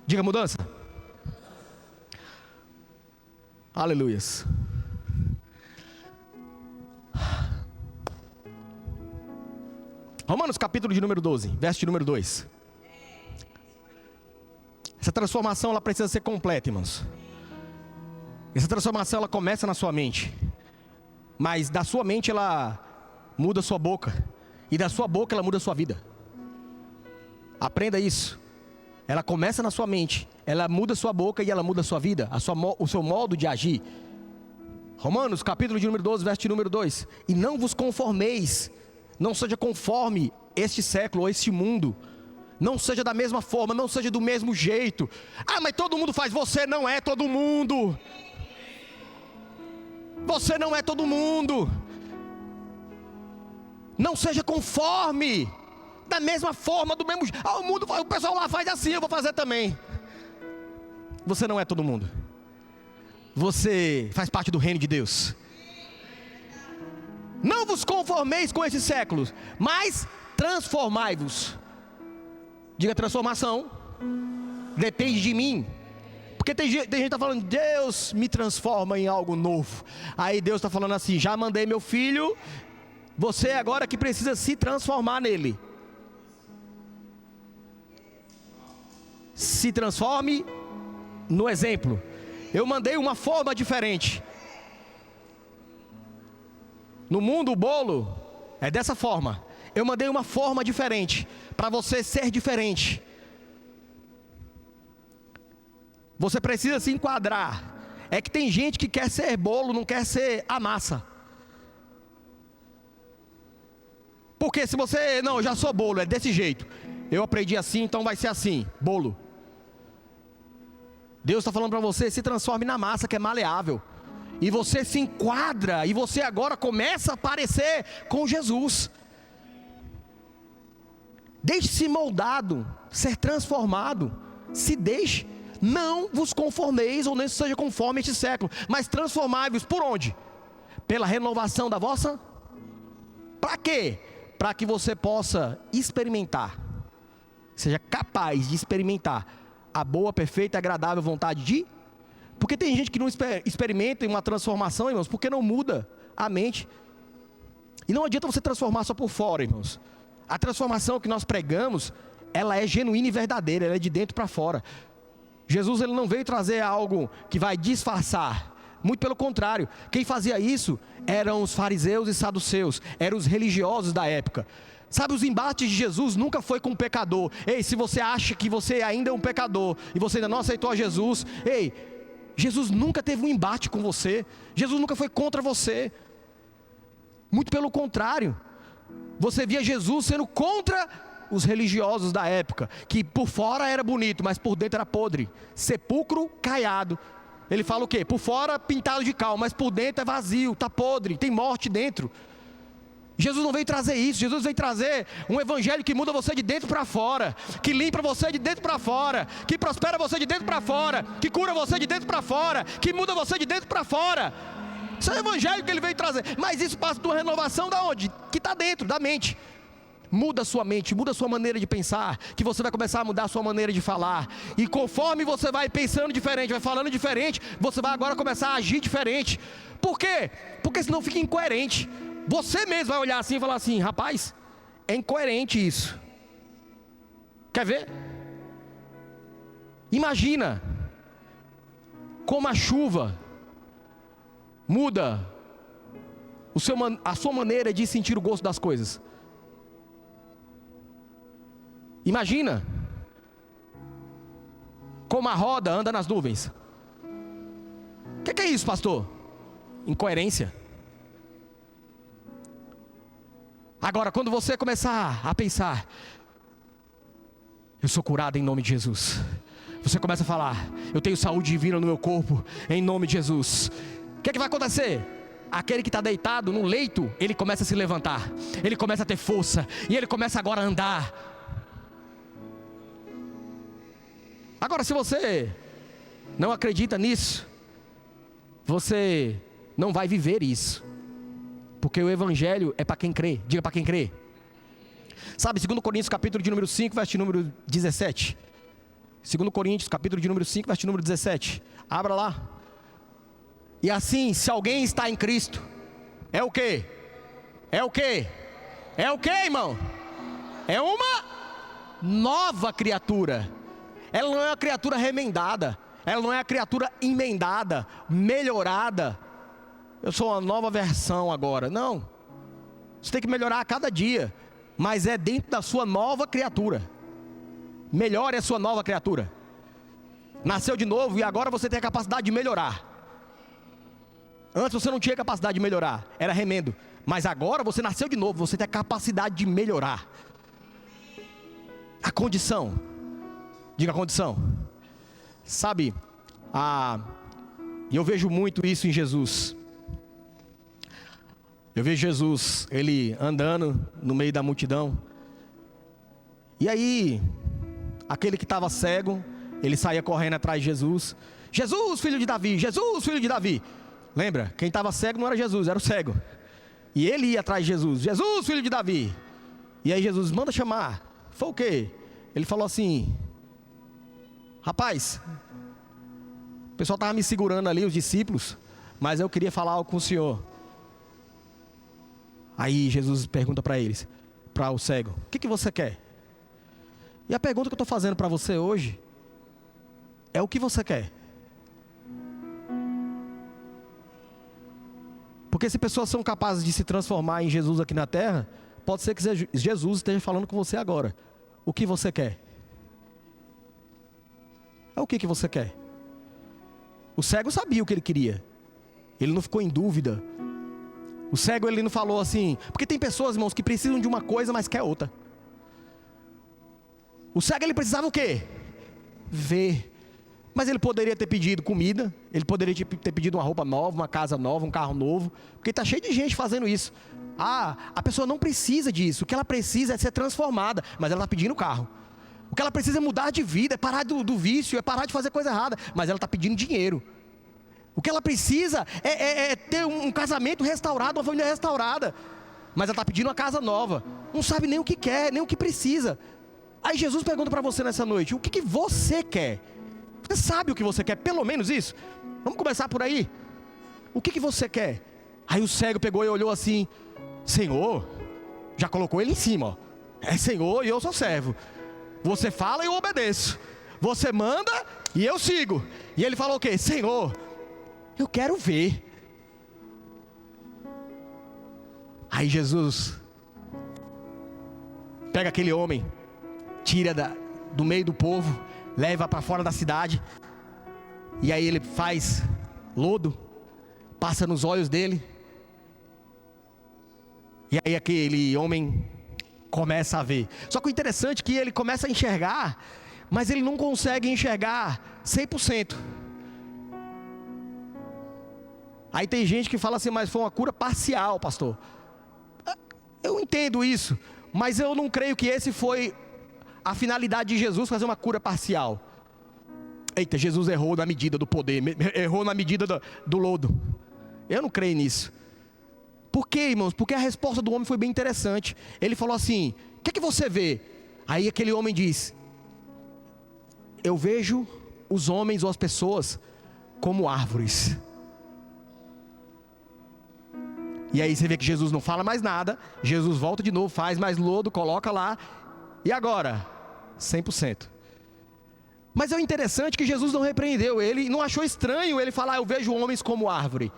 Diga mudança. Aleluias. Romanos capítulo de número 12, verso de número 2. Essa transformação ela precisa ser completa, irmãos. Essa transformação ela começa na sua mente. Mas da sua mente ela muda a sua boca. E da sua boca ela muda a sua vida. Aprenda isso. Ela começa na sua mente. Ela muda a sua boca e ela muda a sua vida. O seu modo de agir. Romanos capítulo de número 12, verso de número 2. E não vos conformeis. Não seja conforme este século ou este mundo. Não seja da mesma forma, não seja do mesmo jeito. Ah, mas todo mundo faz. Você não é todo mundo. Você não é todo mundo. Não seja conforme. Da mesma forma, do mesmo jeito. Ah, o pessoal lá faz assim, eu vou fazer também. Você não é todo mundo. Você faz parte do reino de Deus. Não vos conformeis com esses séculos, mas transformai-vos. Diga transformação. Depende de mim. Porque tem gente que está falando, Deus me transforma em algo novo. Aí Deus está falando assim, já mandei meu filho, você agora que precisa se transformar nele. Se transforme no exemplo. Eu mandei uma forma diferente. No mundo o bolo é dessa forma. Eu mandei uma forma diferente para você ser diferente. Você precisa se enquadrar. É que tem gente que quer ser bolo, não quer ser a massa. Porque se você, não, eu já sou bolo, é desse jeito. Eu aprendi assim, então vai ser assim, bolo. Deus está falando para você, se transforme na massa que é maleável. E você se enquadra, e você agora começa a parecer com Jesus. Deixe-se moldado, ser transformado. Se deixe, não vos conformeis, ou nem seja conforme este século, mas transformai-vos por onde? Pela renovação da vossa? Para quê? Para que você possa experimentar, seja capaz de experimentar a boa, perfeita e agradável vontade de... Porque tem gente que não experimenta uma transformação, irmãos, porque não muda a mente. E não adianta você transformar só por fora, irmãos. A transformação que nós pregamos, ela é genuína e verdadeira, ela é de dentro para fora. Jesus ele não veio trazer algo que vai disfarçar. Muito pelo contrário, quem fazia isso eram os fariseus e saduceus, eram os religiosos da época. Sabe, os embates de Jesus nunca foi com o pecador. Ei, se você acha que você ainda é um pecador e você ainda não aceitou a Jesus, ei, Jesus nunca teve um embate com você. Jesus nunca foi contra você. Muito pelo contrário, você via Jesus sendo contra os religiosos da época, que por fora era bonito, mas por dentro era podre, sepulcro caiado. Ele fala o quê? Por fora pintado de cal, mas por dentro é vazio, está podre, tem morte dentro. Jesus não veio trazer isso. Jesus veio trazer um evangelho que muda você de dentro para fora, que limpa você de dentro para fora, que prospera você de dentro para fora, que cura você de dentro para fora, que muda você de dentro para fora. Isso é o evangelho que ele veio trazer. Mas isso passa de uma renovação da onde? Que está dentro da mente. Muda a sua mente, muda a sua maneira de pensar, que você vai começar a mudar a sua maneira de falar. E conforme você vai pensando diferente, vai falando diferente, você vai agora começar a agir diferente. Por quê? Porque senão fica incoerente. Você mesmo vai olhar assim e falar assim: rapaz, é incoerente isso. Quer ver? Imagina como a chuva muda a sua maneira de sentir o gosto das coisas. Imagina como a roda anda nas nuvens. O que é isso, pastor? Incoerência. Agora, quando você começar a pensar: eu sou curado em nome de Jesus. Você começa a falar: eu tenho saúde divina no meu corpo, em nome de Jesus. O que é que vai acontecer? Aquele que está deitado no leito, ele começa a se levantar, ele começa a ter força, e ele começa agora a andar. Agora, se você não acredita nisso, você não vai viver isso. Porque o evangelho é para quem crê. Diga: para quem crê. Sabe, 2 Coríntios capítulo de número 5, verso de número 17. 2 Coríntios capítulo de número 5, verso de número 17. Abra lá. E assim, se alguém está em Cristo, é o quê? É o quê? É o quê, irmão? É uma nova criatura. Ela não é uma criatura remendada. Ela não é a criatura emendada, melhorada. Eu sou uma nova versão agora. Não. Você tem que melhorar a cada dia. Mas é dentro da sua nova criatura. Melhore a sua nova criatura. Nasceu de novo e agora você tem a capacidade de melhorar. Antes você não tinha capacidade de melhorar, era remendo. Mas agora você nasceu de novo, você tem a capacidade de melhorar. A condição. Diga: a condição. Sabe, eu vejo muito isso em Jesus. Eu vejo Jesus, ele andando no meio da multidão. E aí, aquele que estava cego, ele saía correndo atrás de Jesus. Jesus, filho de Davi, Jesus, filho de Davi. Lembra? Quem estava cego não era Jesus, era o cego. E ele ia atrás de Jesus. Jesus, filho de Davi. E aí Jesus: manda chamar. Foi o quê? Ele falou assim: rapaz, o pessoal estava me segurando ali, os discípulos, mas eu queria falar algo com o senhor. Aí Jesus pergunta para eles, para o cego: o que você quer? E a pergunta que eu estou fazendo para você hoje é: o que você quer? Porque se pessoas são capazes de se transformar em Jesus aqui na terra, pode ser que Jesus esteja falando com você agora. O que você quer? É o que você quer? O cego sabia o que ele queria. Ele não ficou em dúvida. O cego, ele não falou assim, porque tem pessoas, irmãos, que precisam de uma coisa, mas quer outra. O cego, ele precisava o quê? Ver. Mas ele poderia ter pedido comida, ele poderia ter pedido uma roupa nova, uma casa nova, um carro novo, porque está cheio de gente fazendo isso. A pessoa não precisa disso, o que ela precisa é ser transformada, mas ela está pedindo carro. O que ela precisa é mudar de vida, é parar do vício, é parar de fazer coisa errada, mas ela está pedindo dinheiro. O que ela precisa é ter um casamento restaurado, uma família restaurada, mas ela está pedindo uma casa nova. Não sabe nem o que quer, nem o que precisa. Aí Jesus pergunta para você nessa noite: o que você quer? Você sabe o que você quer, pelo menos isso? Vamos começar por aí. O que você quer? Aí o cego pegou e olhou assim: Senhor, já colocou ele em cima, ó. É Senhor e eu sou servo. Você fala e eu obedeço. Você manda e eu sigo. E ele falou o quê? Senhor, eu quero ver. Aí Jesus pega aquele homem, tira do meio do povo, leva para fora da cidade. E aí ele faz lodo, passa nos olhos dele. E aí aquele homem começa a ver. Só que o interessante é que ele começa a enxergar, mas ele não consegue enxergar 100%. Aí tem gente que fala assim, mas foi uma cura parcial, pastor. Eu entendo isso, mas eu não creio que esse foi a finalidade de Jesus, fazer uma cura parcial. Eita, Jesus errou na medida do poder, errou na medida do lodo. Eu não creio nisso. Por quê, irmãos? Porque a resposta do homem foi bem interessante. Ele falou assim, o que você vê? Aí aquele homem diz, eu vejo os homens ou as pessoas como árvores. E aí você vê que Jesus não fala mais nada. Jesus volta de novo, faz mais lodo, coloca lá. E agora? 100%. Mas é interessante que Jesus não repreendeu ele, não achou estranho ele falar, eu vejo homens como árvore.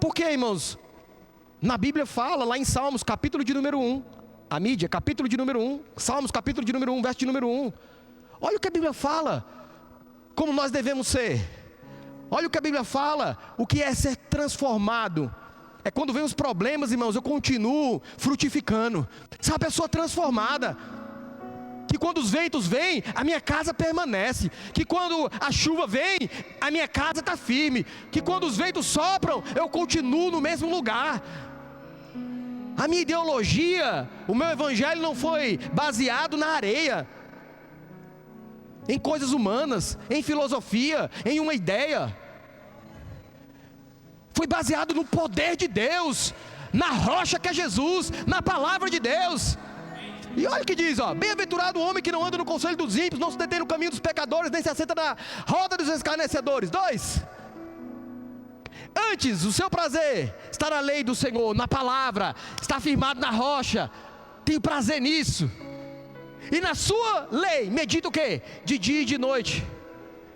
Por quê, irmãos? Na Bíblia fala, lá em Salmos, capítulo de número 1. A mídia, capítulo de número 1. Salmos, capítulo de número 1, verso de número 1. Olha o que a Bíblia fala, como nós devemos ser. Olha o que a Bíblia fala, o que é ser transformado. É quando vem os problemas, irmãos, eu continuo frutificando. Você é uma pessoa transformada. Que quando os ventos vêm, a minha casa permanece. Que quando a chuva vem, a minha casa está firme. Que quando os ventos sopram, eu continuo no mesmo lugar. A minha ideologia, o meu evangelho não foi baseado na areia, em coisas humanas, em filosofia, em uma ideia. Foi baseado no poder de Deus, na rocha que é Jesus, na palavra de Deus. E olha o que diz, ó, bem-aventurado o homem que não anda no conselho dos ímpios, não se detém no caminho dos pecadores, nem se assenta na roda dos escarnecedores. 2. Antes, o seu prazer está na lei do Senhor, na palavra, está firmado na rocha. Tenho prazer nisso. E na sua lei, medita o quê? De dia e de noite.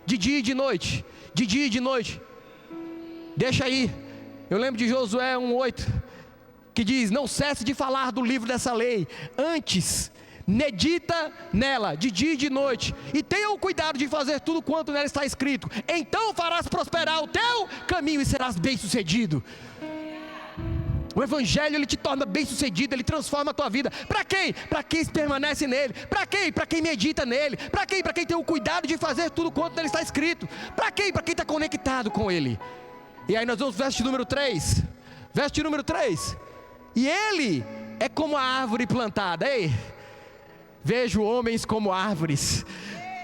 De dia e de noite. De dia e de noite. Deixa aí. Eu lembro de Josué 1:8, que diz, não cesse de falar do livro dessa lei. Antes, medita nela, de dia e de noite. E tenha o cuidado de fazer tudo quanto nela está escrito. Então farás prosperar o teu caminho e serás bem sucedido. O evangelho, ele te torna bem sucedido, ele transforma a tua vida. Para quem? Para quem permanece nele. Para quem? Para quem medita nele. Para quem? Para quem tem o cuidado de fazer tudo quanto nele está escrito. Para quem? Para quem está conectado com ele. E aí nós vamos verso de número 3. Verso de número 3. E ele é como a árvore plantada. Ei, vejo homens como árvores.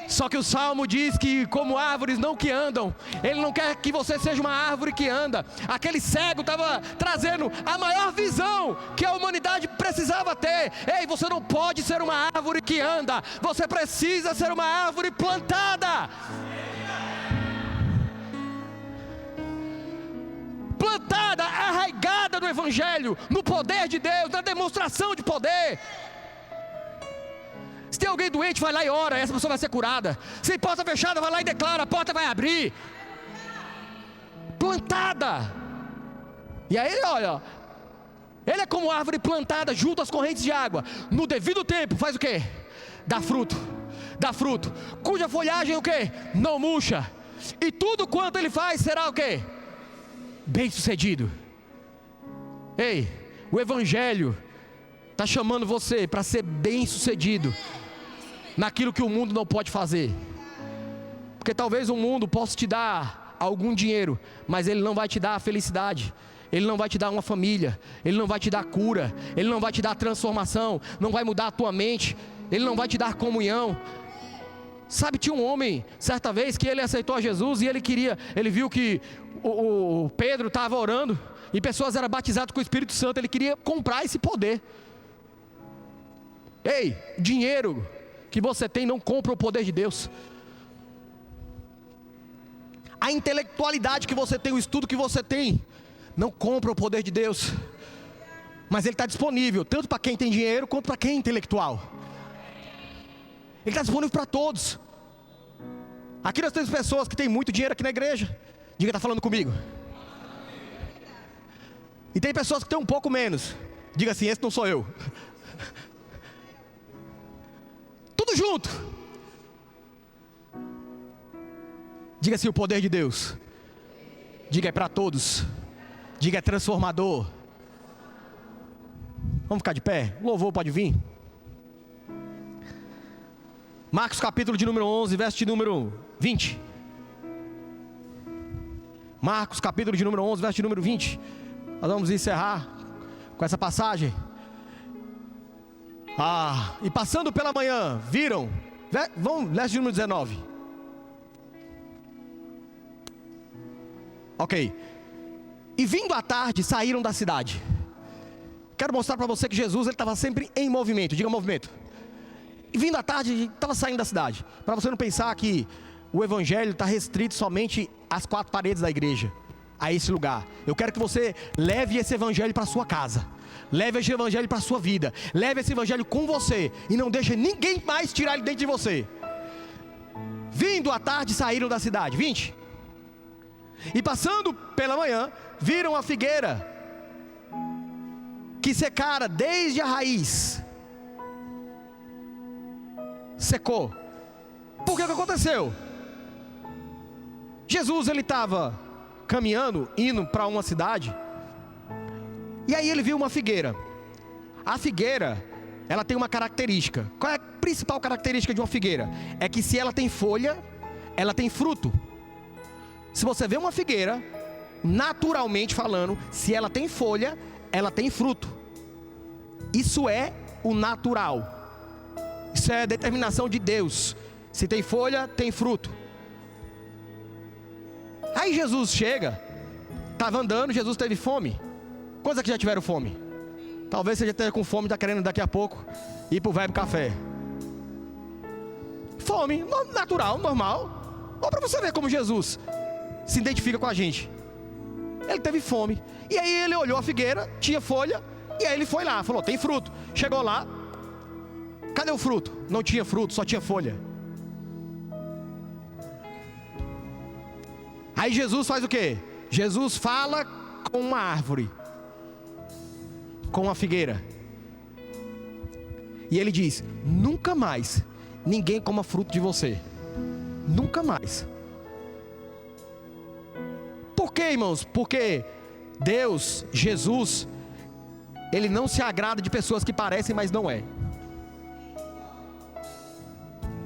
Só que o Salmo diz que como árvores não que andam. Ele não quer que você seja uma árvore que anda. Aquele cego estava trazendo a maior visão que a humanidade precisava ter. Ei, você não pode ser uma árvore que anda. Você precisa ser uma árvore plantada. Plantada, arraigada no evangelho, no poder de Deus, na demonstração de poder. Se tem alguém doente, vai lá e ora, essa pessoa vai ser curada. Se tem porta fechada, vai lá e declara, a porta vai abrir. Plantada. E aí ele olha, ele é como árvore plantada junto às correntes de água. No devido tempo, faz o quê? Dá fruto. Dá fruto. Cuja folhagem o quê? Não murcha. E tudo quanto ele faz será o quê? Bem sucedido. Ei, o evangelho está chamando você para ser bem sucedido naquilo que o mundo não pode fazer. Porque talvez o mundo possa te dar algum dinheiro, mas ele não vai te dar a felicidade. Ele não vai te dar uma família. Ele não vai te dar cura. Ele não vai te dar transformação. Não vai mudar a tua mente. Ele não vai te dar comunhão. Sabe, tinha um homem, certa vez, que ele aceitou a Jesus e ele viu que o Pedro estava orando e pessoas eram batizadas com o Espírito Santo. Ele queria comprar esse poder. Ei, dinheiro que você tem não compra o poder de Deus. A intelectualidade que você tem, o estudo que você tem, não compra o poder de Deus. Mas ele está disponível, tanto para quem tem dinheiro, quanto para quem é intelectual. Ele está disponível para todos. Aqui nós temos pessoas que têm muito dinheiro aqui na igreja. Diga, está falando comigo. E tem pessoas que têm um pouco menos. Diga assim, esse não sou eu. Tudo junto. Diga assim, o poder de Deus. Diga, é para todos. Diga, é transformador. Vamos ficar de pé? O louvor pode vir? Marcos capítulo de número 11, verso de número 20. Marcos capítulo de número 11, verso de número 20. Nós vamos encerrar com essa passagem. E passando pela manhã, viram. Vamos, verso de número 19. Ok. E vindo à tarde, saíram da cidade. Quero mostrar para você que Jesus estava sempre em movimento. Diga movimento. E vindo à tarde, estava saindo da cidade. Para você não pensar que o evangelho está restrito somente às 4 paredes da igreja, a esse lugar. Eu quero que você leve esse evangelho para a sua casa. Leve esse evangelho para a sua vida. Leve esse evangelho com você. E não deixe ninguém mais tirar ele dentro de você. Vindo à tarde, saíram da cidade. 20. E passando pela manhã, viram a figueira que secara desde a raiz. Secou. Por que aconteceu? Jesus, ele estava caminhando, indo para uma cidade. E aí ele viu uma figueira. A figueira, ela tem uma característica. Qual é a principal característica de uma figueira? É que se ela tem folha, ela tem fruto. Se você vê uma figueira, naturalmente falando, se ela tem folha, ela tem fruto. Isso é o natural. Isso é a determinação de Deus. Se tem folha, tem fruto. Aí Jesus chega, estava andando, Jesus teve fome. Quantos aqui já tiveram fome? Talvez você já esteja com fome, está querendo daqui a pouco ir para o Verbo Café. Fome, natural, normal. Ou para você ver como Jesus se identifica com a gente. Ele teve fome. E aí ele olhou a figueira, tinha folha. E aí ele foi lá, falou, tem fruto. Chegou lá, cadê o fruto? Não tinha fruto, só tinha folha. Aí Jesus faz o quê? Jesus fala com uma árvore, com uma figueira. E ele diz, nunca mais ninguém coma fruto de você. Nunca mais. Por quê, irmãos? Porque Deus, Jesus, Ele não se agrada de pessoas que parecem, mas não é.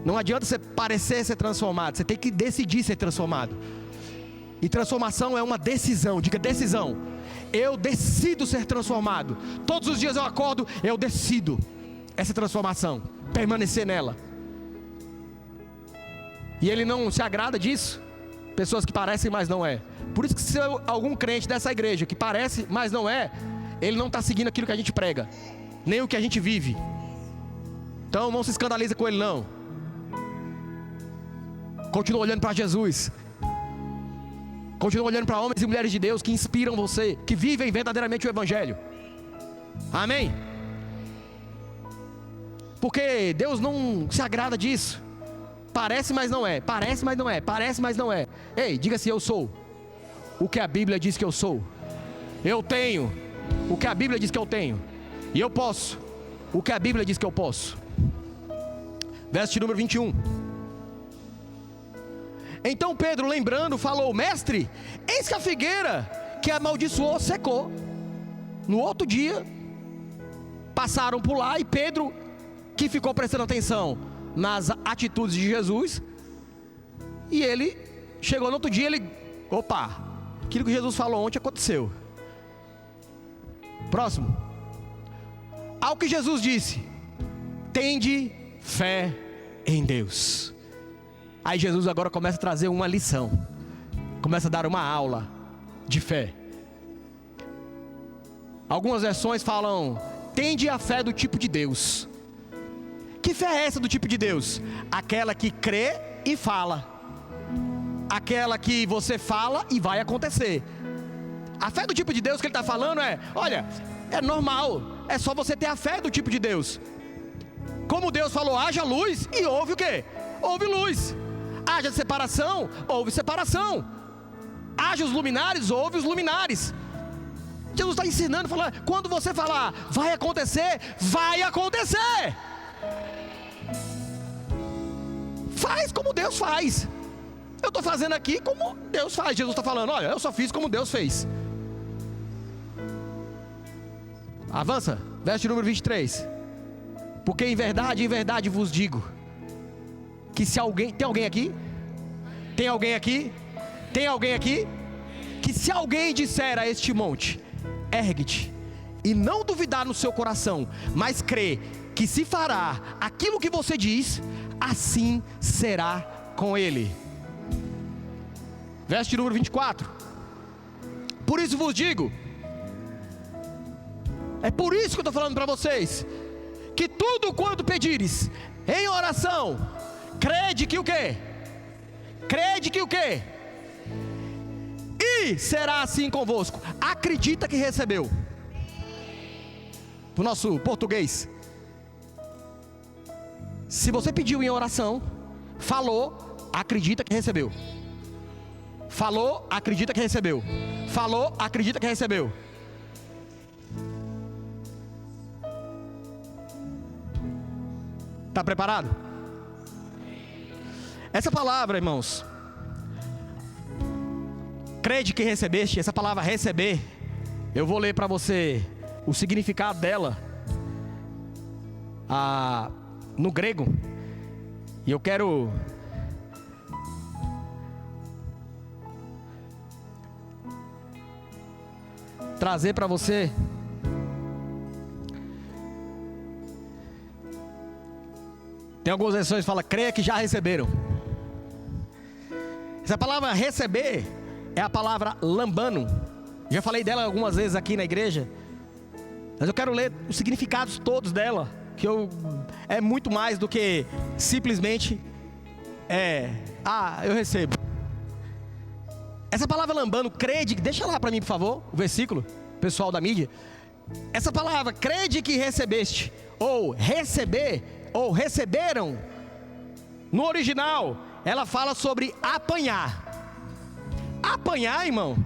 Não adianta você parecer ser transformado, você tem que decidir ser transformado. E transformação é uma decisão, diga decisão. Eu decido ser transformado. Todos os dias eu acordo, eu decido essa transformação, permanecer nela. E Ele não se agrada disso. Pessoas que parecem, mas não é. Por isso que se algum crente dessa igreja que parece, mas não é, ele não está seguindo aquilo que a gente prega, nem o que a gente vive. Então não se escandalize com ele não. Continua olhando para Jesus. Continua olhando para homens e mulheres de Deus que inspiram você, que vivem verdadeiramente o Evangelho. Amém? Porque Deus não se agrada disso. Parece, mas não é. Parece, mas não é. Parece, mas não é. Ei, diga assim, eu sou o que a Bíblia diz que eu sou. Eu tenho o que a Bíblia diz que eu tenho. E eu posso o que a Bíblia diz que eu posso. Verso de número 21. Então Pedro, lembrando, falou, mestre, eis que a figueira que amaldiçoou secou. No outro dia, passaram por lá e Pedro, que ficou prestando atenção nas atitudes de Jesus, e ele chegou no outro dia, opa, aquilo que Jesus falou ontem aconteceu. Próximo. Ao que Jesus disse, tende fé em Deus. Aí Jesus agora começa a trazer uma lição, começa a dar uma aula de fé. Algumas versões falam, tende a fé do tipo de Deus. Que fé é essa do tipo de Deus? Aquela que crê e fala. Aquela que você fala e vai acontecer. A fé do tipo de Deus que ele está falando é, olha, é normal, é só você ter a fé do tipo de Deus. Como Deus falou, haja luz, e houve o quê? Houve luz. Haja separação, houve separação. Haja os luminares, houve os luminares. Jesus está ensinando, falando, quando você falar, vai acontecer, vai acontecer. Faz como Deus faz. Eu estou fazendo aqui como Deus faz. Jesus está falando, olha, eu só fiz como Deus fez. Avança. Verso número 23. Porque em verdade vos digo, que se alguém... Tem alguém aqui? Tem alguém aqui? Tem alguém aqui? Que se alguém disser a este monte, ergue-te, e não duvidar no seu coração, mas crer que se fará aquilo que você diz, assim será com ele. Verso número 24. Por isso vos digo, é por isso que eu estou falando para vocês, que tudo quanto pedires em oração, crede que o quê? Crede que o quê? E será assim convosco. Acredita que recebeu. Para o nosso português, se você pediu em oração, falou, acredita que recebeu. Falou, acredita que recebeu. Falou, acredita que recebeu. Está preparado? Essa palavra, irmãos, crede que recebeste. Essa palavra receber, eu vou ler para você o significado dela no grego. E eu quero trazer para você tem algumas versões que falam, creia que já receberam. Essa palavra receber é a palavra lambano. Já falei dela algumas vezes aqui na igreja, mas eu quero ler os significados todos dela, que é muito mais do que simplesmente eu recebo. Essa palavra lambano, crede, deixa lá para mim por favor, o versículo, pessoal da mídia. Essa palavra, crede que recebeste, ou receber, ou receberam, no original, ela fala sobre apanhar. Apanhar, irmão,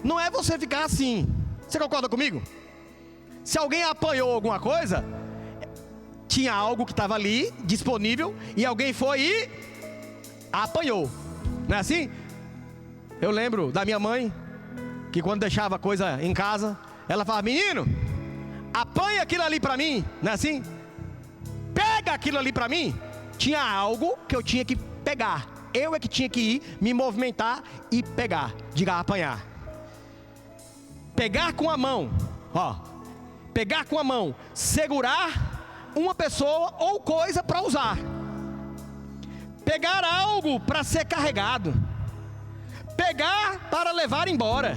não é você ficar assim. Você concorda comigo? Se alguém apanhou alguma coisa, tinha algo que estava ali, disponível, e alguém foi e apanhou. Não é assim? Eu lembro da minha mãe, que quando deixava coisa em casa, ela falava, menino, apanha aquilo ali para mim. Não é assim? Pega aquilo ali para mim. Tinha algo que eu tinha que pegar. Eu é que tinha que ir, me movimentar e pegar. Diga, apanhar. Pegar com a mão, ó. Pegar com a mão, segurar uma pessoa ou coisa para usar. Pegar algo para ser carregado. Pegar para levar embora.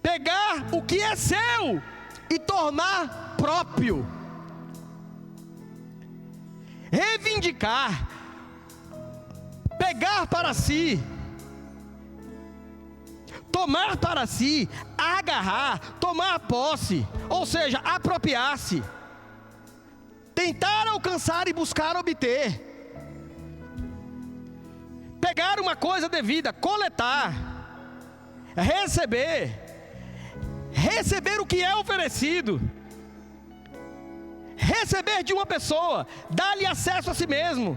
Pegar o que é seu e tornar próprio. Reivindicar. Pegar para si. Tomar para si, agarrar, tomar posse, ou seja, apropriar-se, tentar alcançar e buscar obter, pegar uma coisa devida, coletar, receber o que é oferecido, receber de uma pessoa, dar-lhe acesso a si mesmo.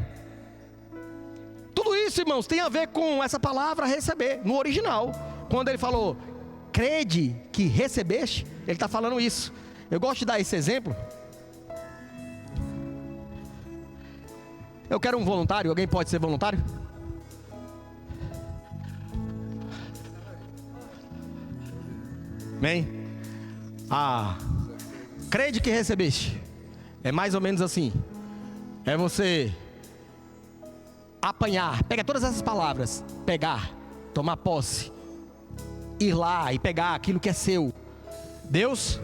Tudo isso, irmãos, tem a ver com essa palavra receber, no original. Quando ele falou, crede que recebeste, ele está falando isso. Eu gosto de dar esse exemplo. Eu quero um voluntário, alguém pode ser voluntário? Amém? Crede que recebeste. É mais ou menos assim. É você apanhar, pega todas essas palavras, pegar, tomar posse, ir lá e pegar aquilo que é seu. Deus